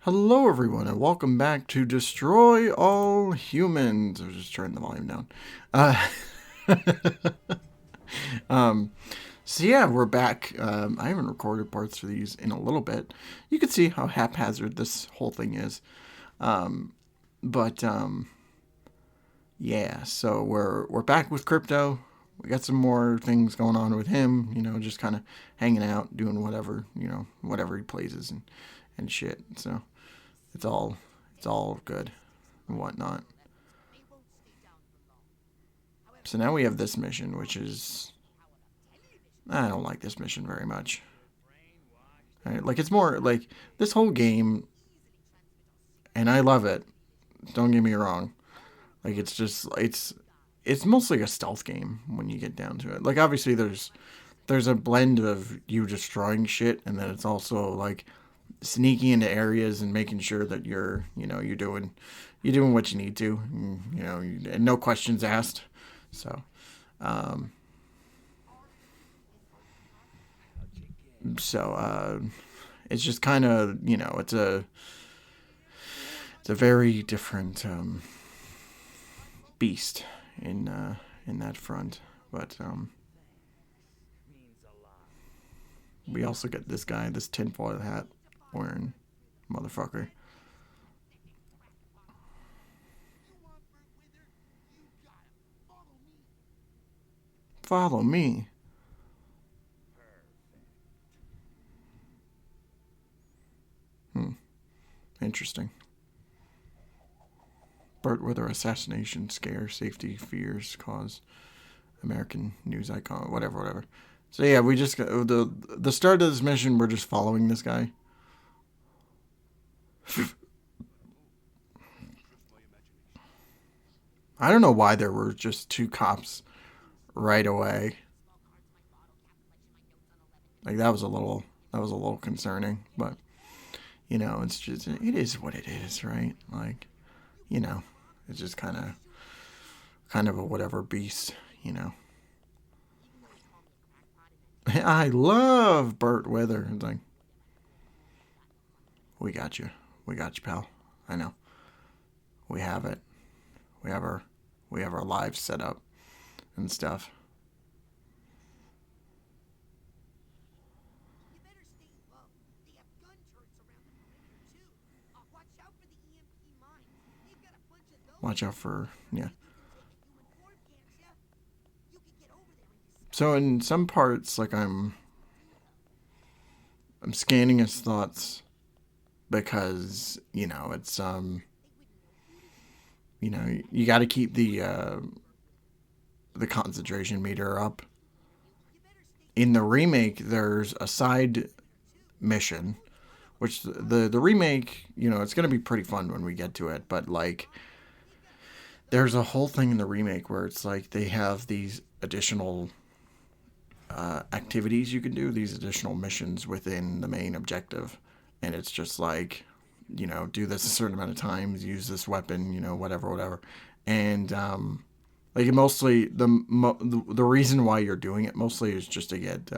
Hello, everyone, and welcome back to Destroy All Humans. I was just turning the volume down. Uh, um, so yeah, we're back. I haven't recorded parts for these in a little bit. You can see how haphazard this whole thing is. But yeah, so we're back with crypto. We got some more things going on with him. Just kind of hanging out, doing whatever whatever he pleases and shit. So it's all good and whatnot. So now we have this mission, which is I don't like this mission very much. Right? Like it's more like this whole game, and I love it. Don't get me wrong. Like it's mostly a stealth game when you get down to it. Like obviously there's a blend of you destroying shit, and then it's also like sneaking into areas and making sure that you're doing what you need to, and no questions asked. So, um, so it's just kind of it's a very different beast in that front, but we also get this guy, this tinfoil hat wearing motherfucker. Follow me. Hmm. Interesting. Burt Wither assassination scare, safety fears cause American news icon, whatever. So yeah, we just got the start of this mission. We're just following this guy. I don't know why there were just two cops right away. Like that was a little concerning, but it is what it is, right? Like you know, it's just kind of a whatever beast, you know. I love Burt Wither. It's like we got you, pal. I know we have it. We have our we have our lives set up and stuff. Watch out for yeah. So in some parts, like I'm scanning his thoughts because you got to keep the concentration meter up. In the remake, there's a side mission, which the remake, it's gonna be pretty fun when we get to it. But like, there's a whole thing in the remake where it's like they have these additional activities you can do, these additional missions within the main objective, and it's just like, do this a certain amount of times, use this weapon, whatever, and like mostly the reason why you're doing it mostly is just to get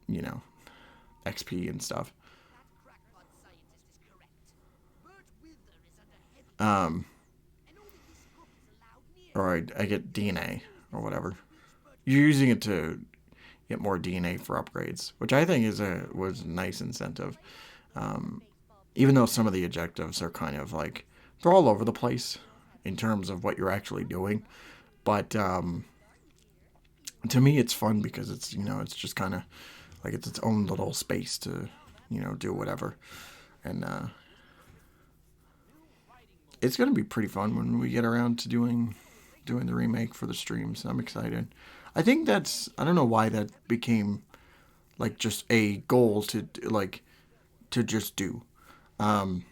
you know XP and stuff. Um, or I get DNA or whatever. You're using it to get more DNA for upgrades, which I think was a nice incentive. Um, Even though some of the objectives are kind of like they're all over the place in terms of what you're actually doing, but to me it's fun because it's just kind of like it's its own little space to do whatever, and it's gonna be pretty fun when we get around to doing the remake for the streams. I'm excited. I don't know why that became like just a goal to just do. Um,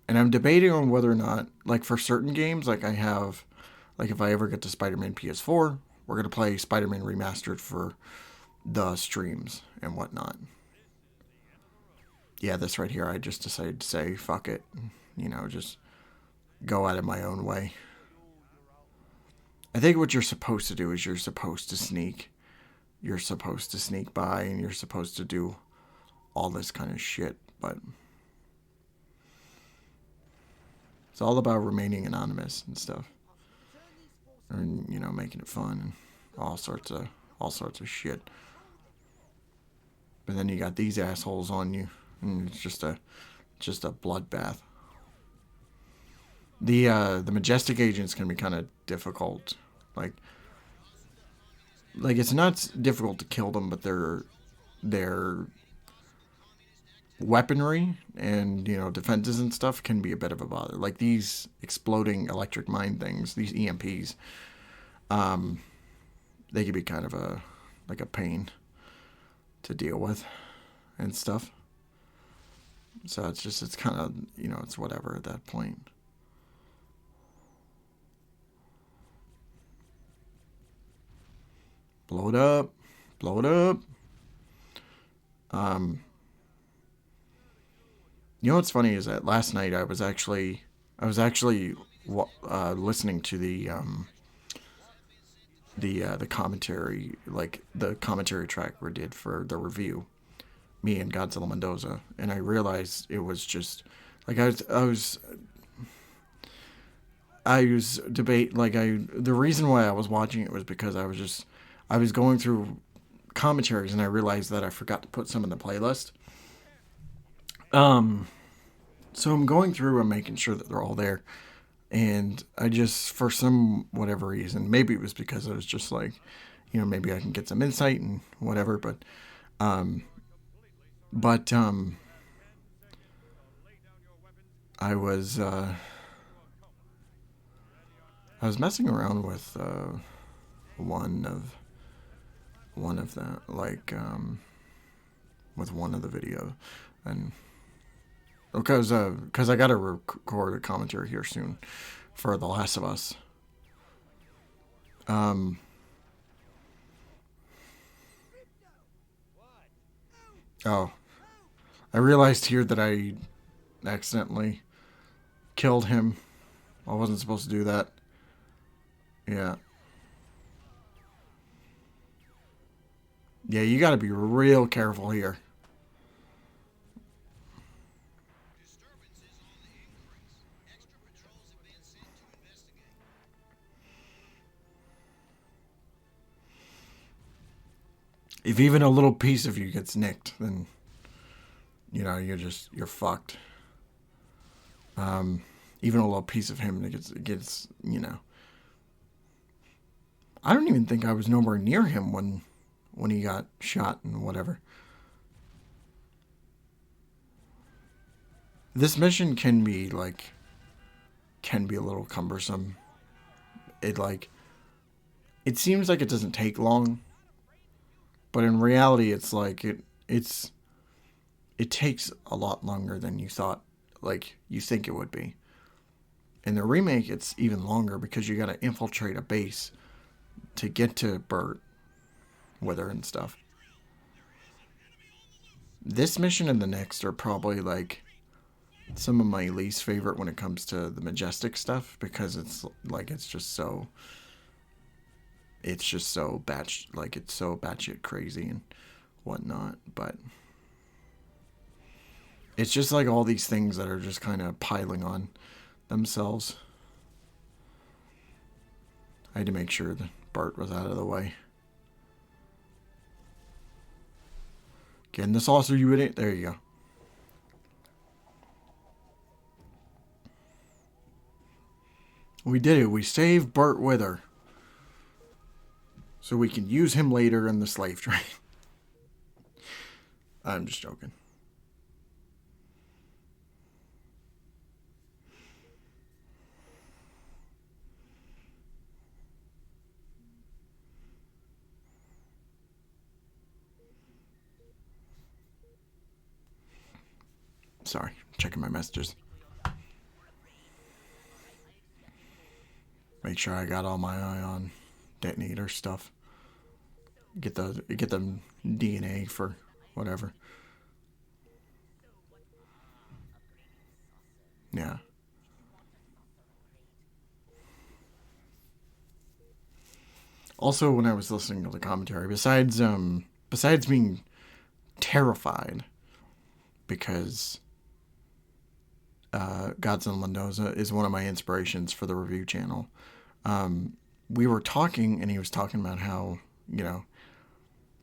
and I'm debating on whether or not, like for certain games, like I have, like if I ever get to Spider-Man PS4, we're gonna play Spider-Man Remastered for the streams and whatnot. Yeah, this right here, I just decided to say fuck it, just go at it my own way. I think what you're supposed to do is you're supposed to sneak by, and you're supposed to do all this kind of shit, but it's all about remaining anonymous and stuff, and making it fun and all sorts of shit. But then you got these assholes on you, and it's just a bloodbath. The majestic agents can be kind of difficult, like it's not difficult to kill them, but their weaponry and defenses and stuff can be a bit of a bother. Like these exploding electric mine things, these EMPs, they can be kind of a pain to deal with and stuff. So it's kind of it's whatever at that point. Blow it up. Blow it up. What's funny is that last night I was actually listening to the commentary, like the commentary track we did for the review, me and Godzilla Mendoza, and I realized it was just like the reason why I was watching it was because I was going through commentaries and I realized that I forgot to put some in the playlist. So I'm going through and making sure that they're all there. And I just, for some whatever reason, maybe it was because I was just like, maybe I can get some insight and whatever, but I was messing around with one of that, with one of the video, and because I got to record a commentary here soon for The Last of Us. Oh, I realized here that I accidentally killed him. I wasn't supposed to do that. Yeah. Yeah, you gotta be real careful here. If even a little piece of you gets nicked, then you're fucked. Even a little piece of him that gets. I don't even think I was nowhere near him when he got shot and whatever. This mission can be a little cumbersome. It seems like it doesn't take long, but in reality it takes a lot longer than you thought, you think it would be. In the remake it's even longer because you got to infiltrate a base to get to Bert with her and stuff. This mission and the next are probably some of my least favorite when it comes to the majestic stuff, because it's just so batshit crazy and whatnot. But it's just all these things that are just kind of piling on themselves. I had to make sure that Bart was out of the way. Getting the saucer, you idiot. There you go. We did it. We saved Bart with her. So we can use him later in the slave train. I'm just joking. Sorry, checking my messages. Make sure I got all my ion detonator stuff. Get the DNA for whatever. Yeah. Also, when I was listening to the commentary, besides being terrified because Godzilla Mendoza is one of my inspirations for the review channel. We were talking, and he was talking about how,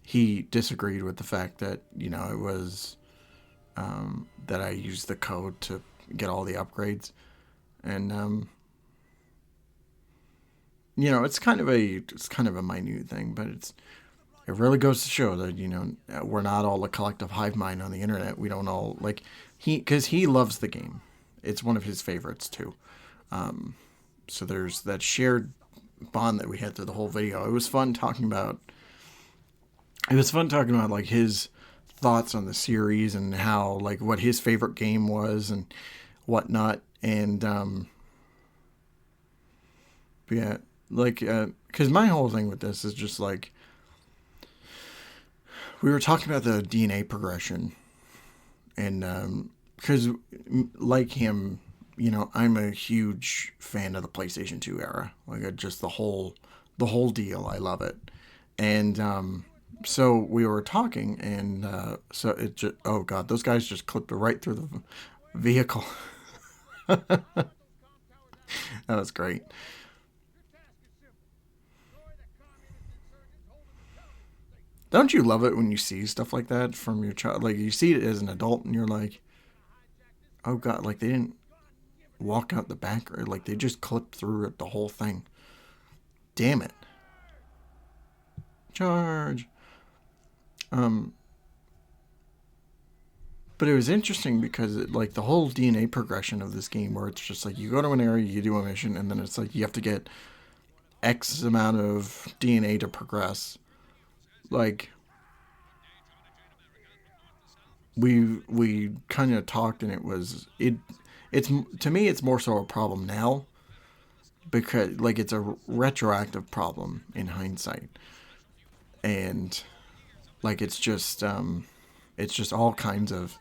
he disagreed with the fact that, it was that I used the code to get all the upgrades. And, it's kind of a minute thing, but it really goes to show that, we're not all a collective hive mind on the internet. We don't all, like, because he loves the game. It's one of his favorites, too. So there's that shared bond that we had through the whole video. It was fun talking about, like, his thoughts on the series and how, like, what his favorite game was and whatnot. And, yeah, like, because my whole thing with this is just, like, we were talking about the DNA progression. And, because, like him, I'm a huge fan of the PlayStation 2 era. Like, just the whole deal. I love it. And, so we were talking, and, so it just, oh God, those guys just clipped right through the vehicle. That was great. Don't you love it when you see stuff like that from your child? Like, you see it as an adult, and you're like, oh God, like, they didn't walk out the back, or like, they just clipped through it, the whole thing. Damn it. Charge. But it was interesting because like the whole DNA progression of this game, where it's just like you go to an area, you do a mission, and then it's like you have to get X amount of DNA to progress. Like, we kind of talked, and it's to me it's more so a problem now, because like it's a retroactive problem in hindsight. And like it's just all kinds of,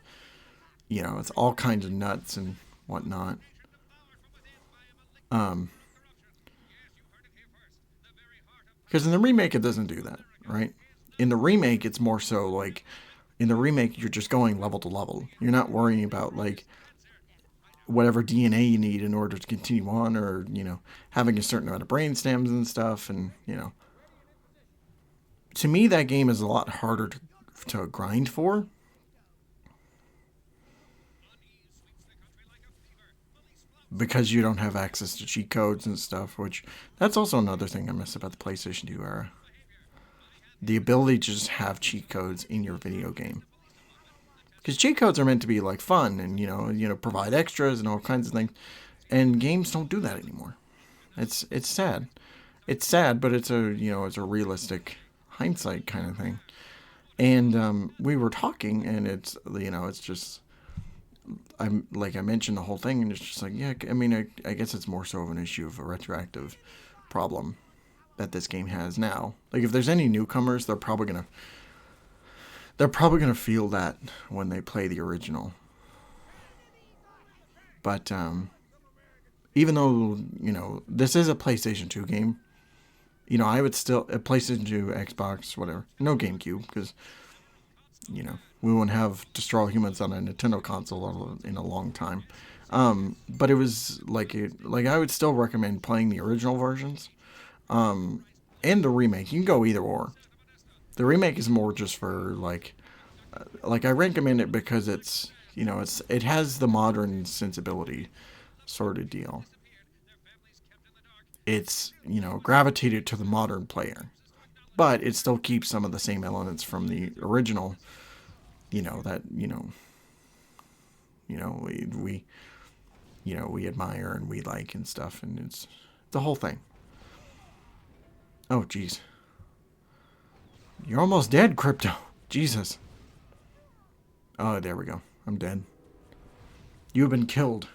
it's all kinds of nuts and whatnot. um because in the remake it doesn't do that, right? In the remake it's more so like, in the remake you're just going level to level. You're not worrying about like whatever DNA you need in order to continue on, or having a certain amount of brain stems and stuff. And to me that game is a lot harder to grind for, because you don't have access to cheat codes and stuff, which that's also another thing I miss about the PlayStation 2 era. The ability to just have cheat codes in your video game. Because cheat codes are meant to be like fun and provide extras and all kinds of things, and games don't do that anymore. It's sad. It's sad, but it's a realistic hindsight kind of thing. And we were talking, and it's just, I'm like, I mentioned the whole thing, and it's just like, yeah, I mean, I guess it's more so of an issue of a retroactive problem that this game has now. Like, if there's any newcomers, they're probably gonna feel that when they play the original. But even though this is a PlayStation 2 game, I would still, a PlayStation 2, Xbox, whatever, no GameCube, because we wouldn't have Destroy All Humans on a Nintendo console in a long time. But it was like I would still recommend playing the original versions, and the remake. You can go either or. The remake is more just for like I recommend it because it has the modern sensibility sort of deal. It's gravitated to the modern player, but it still keeps some of the same elements from the original. That we admire and we like and stuff, and it's the whole thing. Oh jeez, you're almost dead, Crypto. Jesus. Oh, there we go. I'm dead. You've been killed.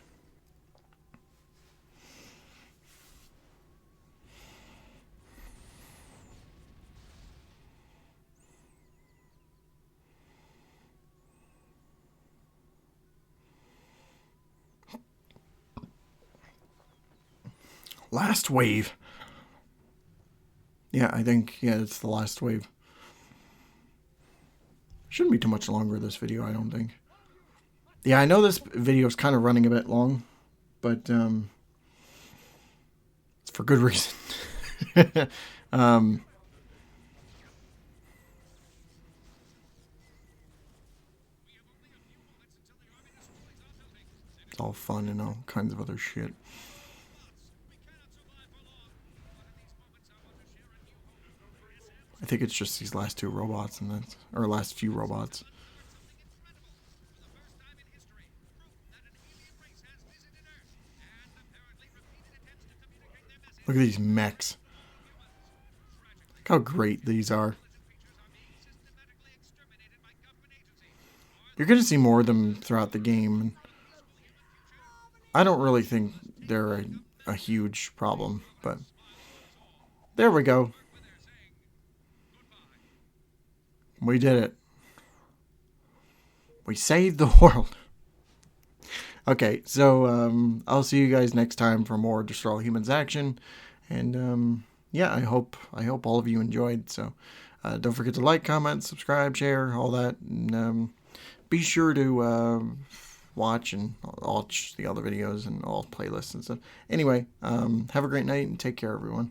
Last wave. Yeah, I think, it's the last wave. Shouldn't be too much longer, this video, I don't think. Yeah, I know this video is kind of running a bit long, but it's for good reason. um, it's all fun and all kinds of other shit. I think it's just these last two robots and that's, or last few robots. Look at these mechs. Look how great these are. You're going to see more of them throughout the game. I don't really think they're a huge problem, but there we go. We did it. We saved the world. Okay, so I'll see you guys next time for more Destroy All Humans action, and yeah, I hope all of you enjoyed. So don't forget to like, comment, subscribe, share, all that, and be sure to watch the other videos and all playlists and stuff. Anyway, have a great night and take care, everyone.